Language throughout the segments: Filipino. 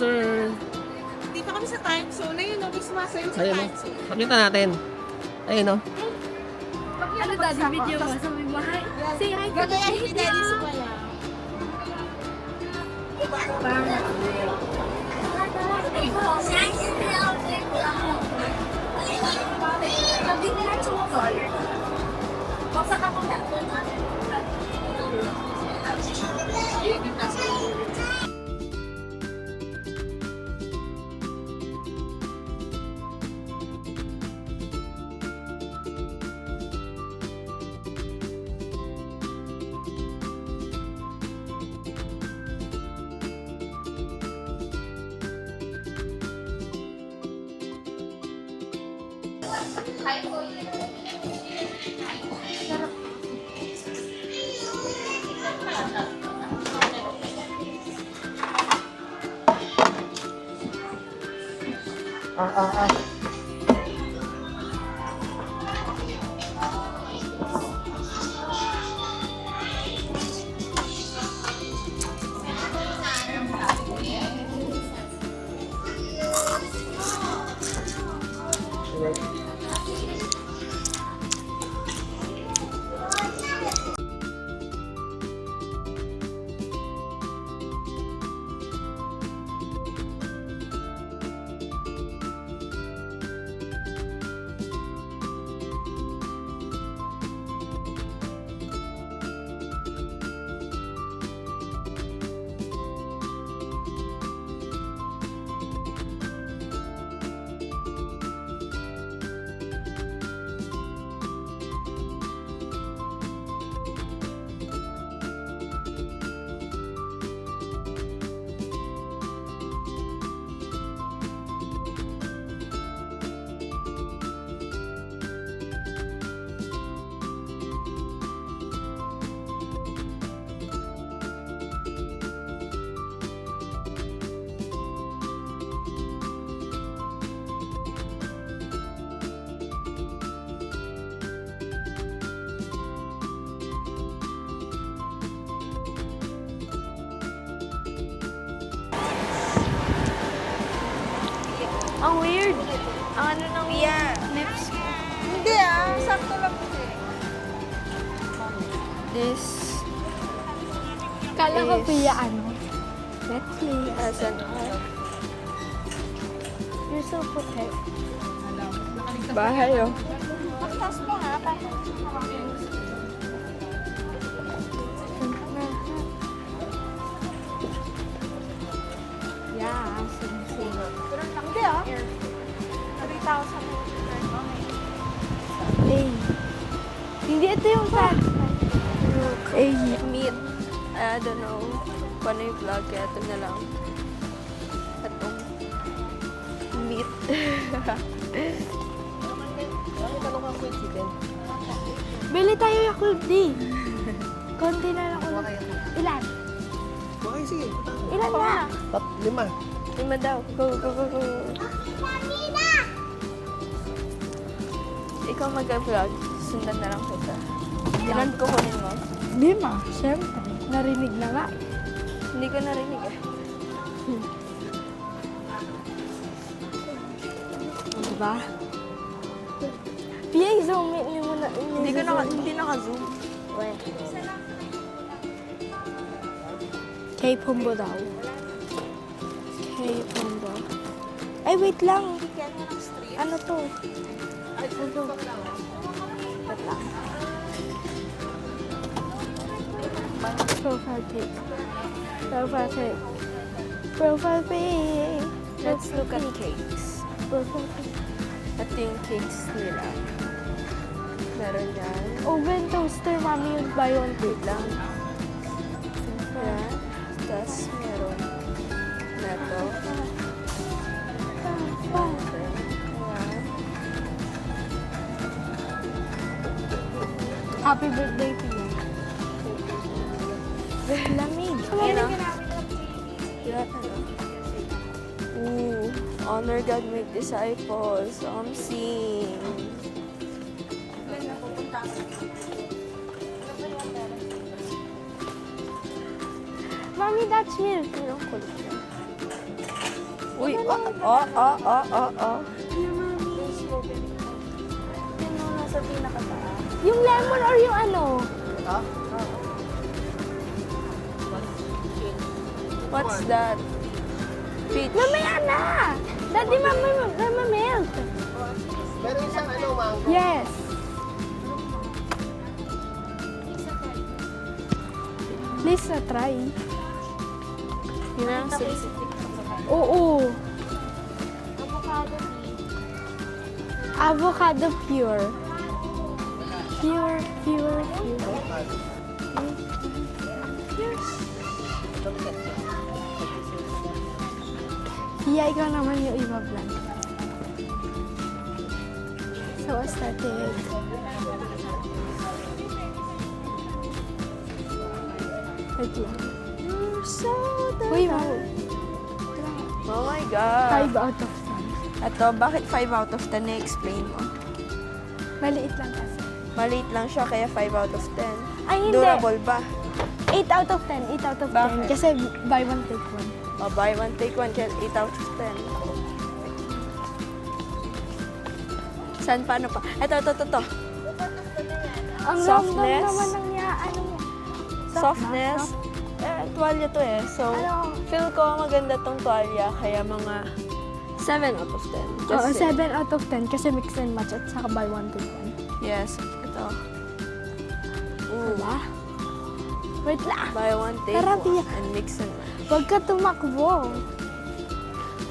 sir. Dito kami sa time zone. Ayun, no, may sumasayo sa Ayun, time zone. pakita natin. Ayun, no? Ano daddy video mo? Sabi mo, hi. Say hi to the Gagaya ni video. Daddy Sumaya. Ang weird. Ang ano ng lips ko. Hindi sakto lang kasi. This Kala ko is Pia ano? Netflix. as an art. You're so puti. Bahay oh. Mas taas mo nga. Yeah, sing-sing. Hindi 3,000. Hey. Hindi ito yung sad. Eh, meat. I don't know. Paano yung vlog kaya ito na lang. Atong meat. Tanong ako yung chicken. Bili tayo Yakult D. Konti na lang ulit. Ilan? Okay, sige. Ilan na? 5. Lima daw. Go, go, go, go. Ikaw mag-vlog. Sundan na lang kita. Ilan kukunin mo? 5. Siyempre. Narinig na nga. Hindi ko narinig eh. Diba? Pia, i-zoom in mo na. Hindi naka-zoom. K-Pumbo daw. K-Pumbo. Ay, wait lang. Ano to? Ano? Wait lang. Profile pic. Profile pic. Profile pic. Let's look at cakes. Profile pic. Ito yung cakes nila. Meron yan. Oven toaster, mami, yung buy one take lang. Yan. Tapos meron na to. Ayan. Happy birthday to you. Lamig. Yan. Yan. Ooh. Honor God, make disciples. Sing. Mami, that's milk. Anong kulit yan? Uy, Yan, nasa pinakataas. Yung lemon or yung ano? Ha? what's that? Peach. Mamaya na! Daddy, mama-melt. Meron isang mango. Yes. Please na try. Yun ang Oo. Avocado Avocado pure. Pure. Iya, ikaw naman yung iba plan. So, aesthetic. Wait lang. You're so Uy, wow. Oh my God. 5 out of Ito, bakit 5 out of 10? Na-explain mo. 10. Maliit lang kasi. Maliit lang siya, kaya 5 out of 10. Ay, hindi. Durable ba? 8 out of 10. 8 out of 10. Bakit? Kasi buy one, take one. O, buy one, take one, kaya 8 out of 10. Saan, paano pa? Ito. Ang Softness. naman ng ano mo. Softness. Tuwalya to eh. So, Ano? feel ko maganda tong tuwalya, kaya mga 7 out of 10. Oo, Just say. 7 out of 10 kasi mix and match at saka buy one, take one. Yes, ito. Ooh. Diba? Wait lang. Buy one, take Tara, one. Pia. And mix and match. Huwag ka tumakbo.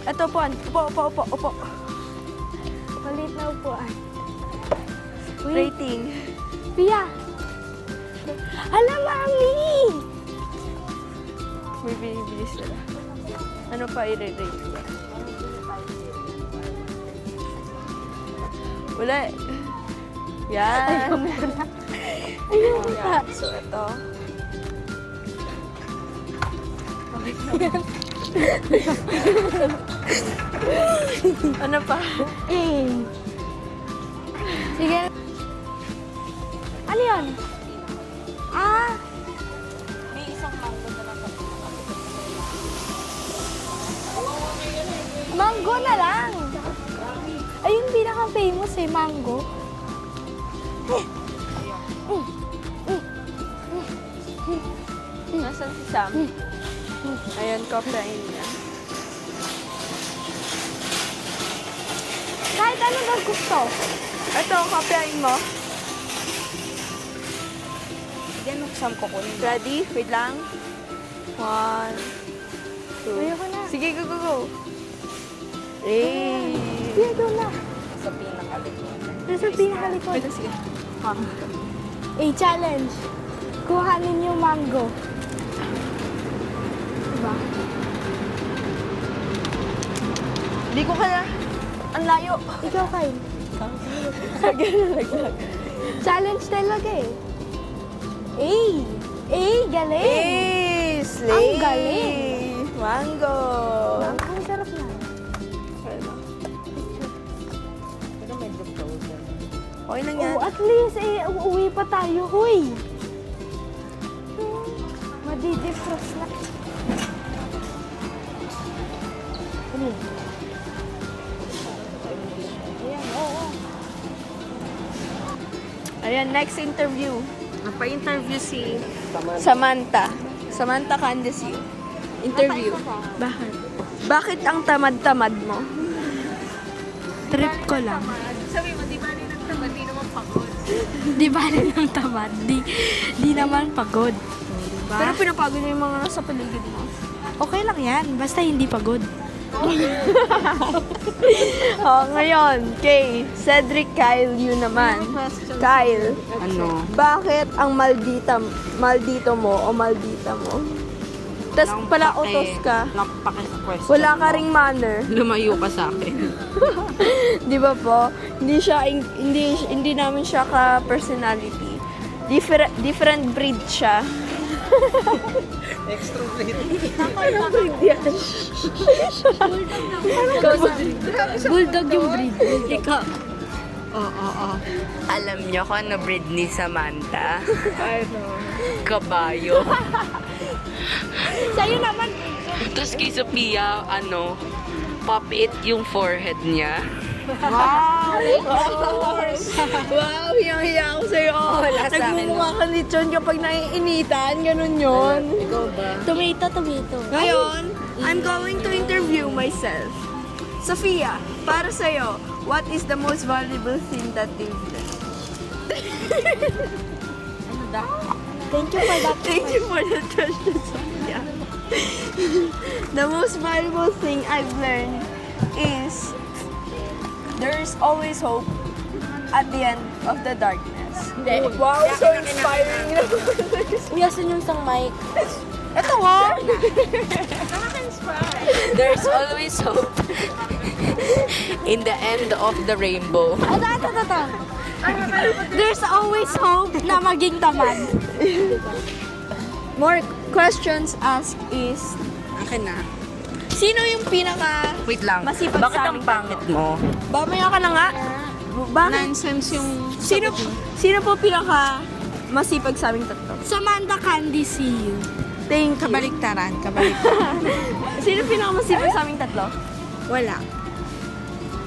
Ito po, upo. Maliit na upuan. Uy, Rating. Pia. Hala, mami! May binibili sila. Ano pa i-rate ko? Uli. Yan. Ayun Yan. So, ito. Ano pa? Sige. Ano yun? Ah! May isang mango na lang. Mango na lang. Ay, yung pinaka-famous eh, mango. Nasaan si Sam? Ayan, kopyain niya. Kahit ano daw gusto. Ito, kopyain mo. Diyan magsam ko ko. Ready? Wait lang. 1, 2. Ayoko na. Sige, go. Hey! Sige, doon na. Sa pinakalikod. Doon sa pinakalikod. Wait, sige. Challenge. Kuhanin yung mango. Diba? Hindi ko kaya. Ang layo. Ikaw, Kyle. Naglag. Challenge talaga eh. Galing. Hey! Slay! Ang galing. Mango! Ang sarap na. Pero medyo frozen. Okay lang yan. Oh, at least uuwi pa tayo, huy. Madidefrost na. Ayan, oo. Ayan, next interview. Napa-interview si... Samantha Candice Yu. Interview. Bakit? Bakit ang tamad-tamad mo? Trip ko lang. Sabi mo, di ba rin ang tamad, di naman pagod. Di ba rin ang tamad? Di naman pagod. Diba? Pero pinapagod niyo yung mga nasa paligid mo. Okay lang yan. Basta hindi pagod. Ngayon, kay Cedric Kyle Yu naman. Kyle, Ano? bakit ang maldito mo o maldita mo? Tapos pala utos ka. Nakapake sa question. Wala ka ring manner. Lumayo ka sa akin. Di ba po? Hindi namin siya ka personality. Different breed siya. Extra plate. Anong breed yan? Bulldog yung breed. Ikaw. Oo. Alam niyo kung ano breed ni Samantha? Ano? Kabayo. Sa'yo naman. Tapos kay Sophia, pop it yung forehead niya. Wow, hiyang-hiya ako sa'yo. Nagmumukha ka ni Chon kapag naiinitan, ganun yun. Ikaw ba? Tomato. Ngayon, I'm going to interview myself. Sophia, para sa'yo, what is the most valuable thing that you've done? Ano daw? Thank you for that. Thank you for the question, Sophia. The most valuable thing I've learned is there's always hope at the end of the darkness. Wow, so inspiring. Uy, asan yung isang mic? Ito ha! There's always hope in the end of the rainbow. Ito. There's always hope na maging tamad. More questions asked is, Akin na. sino yung pinaka Wait lang. masipag Bakit sa ang aming pangit mo? Bamaya ka na nga. Bakit? Nonsense yung... Sino po pinaka masipag sa aming tatlo? Samantha Candy, see you. Thank you. Kabaliktaran. Sino pinaka masipag sa aming tatlo? Wala.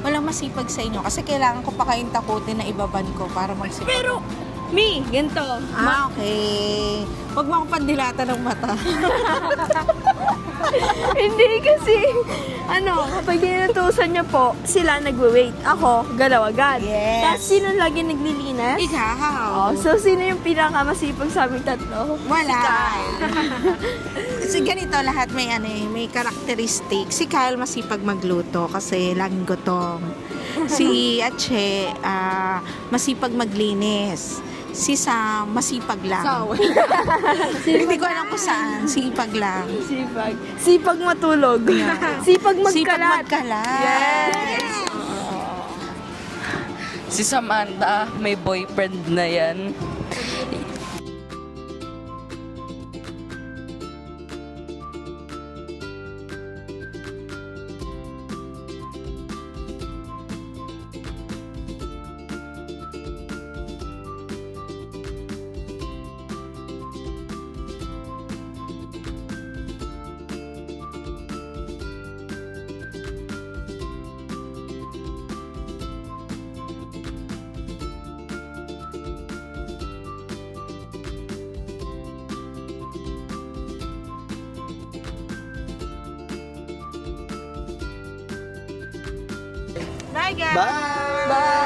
Walang masipag sa inyo kasi kailangan ko pa kayong takutin na ibaban ko para magsipag. Pero, me, ganito. Okay. Huwag mo akong pandilata ng mata. Hindi kasi, kapag inutusan niya po, sila nagwe-wait. Ako, galaw agad. Yes. Tapos, sino lagi naglilinis? Ikaw. Oh, so, sino yung pinaka masipag sa aming tatlo? Wala. Kasi ganito lahat may karakteristik. Si Kyle masipag magluto kasi laging gutom. Si Ache masipag maglinis. Si Sam masipag lang. Hindi ko alam kung saan. Sipag lang. Sipag. Sipag matulog. Sipag magkalat. Sipag magkalat. Yes. Si Samantha, may boyfriend na yan. Bye guys! Bye! Bye!